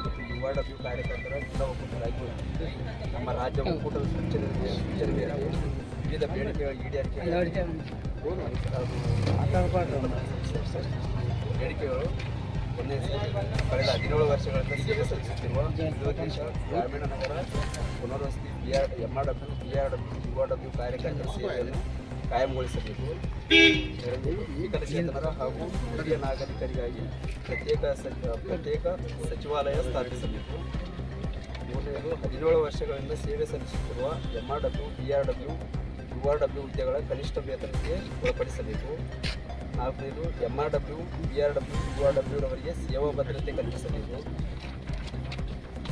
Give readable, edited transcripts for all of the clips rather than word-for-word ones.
ಮತ್ತು URW ಕಾರ್ಯಕರ್ತರ ಜಿಲ್ಲಾ ಒಕ್ಕೂಟರಾಗಿ ನಮ್ಮ ರಾಜ್ಯ ಒಕ್ಕೂಟದ ಸೂಚನೆ ಮೇರೆಗೆ ವಿವಿಧ ಬೇಡಿಕೆಗಳ ಬೇಡಿಕೆಗಳು ಕಳೆದ 17 ವರ್ಷಗಳಿಂದ ಸೇವೆ ಸಲ್ಲಿಸುತ್ತಿರುವ ದೇಶ ಗ್ರಾಮೀಣ ನಗರ ಪುನರ್ವಸತಿ MRW, URW ಕಾರ್ಯಕರ್ತರ ಸೇವೆಯನ್ನು ಕಾಯಂಗೊಳಿಸಬೇಕು. ವಿಕಲಚೇತನರ ಹಾಗೂ ಹಿರಿಯ ನಾಗರಿಕರಿಗಾಗಿ ಪ್ರತ್ಯೇಕ ಸಚಿವಾಲಯ ಸ್ಥಾಪಿಸಬೇಕು. ಮೂರನೆಯದು 17 ವರ್ಷಗಳಿಂದ ಸೇವೆ ಸಲ್ಲಿಸುತ್ತಿರುವ MRW, URW ಹುದ್ದೆಗಳ ಕನಿಷ್ಠ ವೇತನಕ್ಕೆ ಒಳಪಡಿಸಬೇಕು. ನಾಲ್ಕನೇದು MRW, URW ರವರಿಗೆ ಸೇವಾ ಭದ್ರತೆ ಕಲ್ಪಿಸಬೇಕು.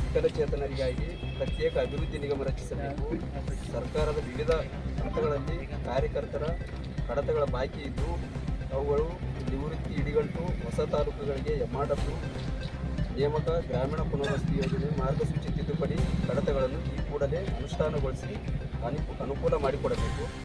ವಿಕಲಚೇತನರಿಗಾಗಿ ಪ್ರತ್ಯೇಕ ಅಭಿವೃದ್ಧಿ ನಿಗಮ ರಚಿಸಬೇಕು. ಸರ್ಕಾರದ ವಿವಿಧ ಹಂತಗಳಲ್ಲಿ ಕಾರ್ಯಕರ್ತರ ಕಡತಗಳ ಬಾಕಿ ಇದ್ದು ಅವುಗಳು ನಿವೃತ್ತಿ ಹಿಡಿಗಂಟು ಹೊಸ ತಾಲೂಕುಗಳಿಗೆ MRW ನೇಮಕ ಗ್ರಾಮೀಣ ಪುನರ್ವಸತಿ ಯೋಜನೆ ಮಾರ್ಗಸೂಚಿ ತಿದ್ದುಪಡಿ ಕಡತಗಳನ್ನು ಈ ಕೂಡಲೇ ಅನುಷ್ಠಾನಗೊಳಿಸಿ ಅನುಕೂಲ ಮಾಡಿಕೊಡಬೇಕು.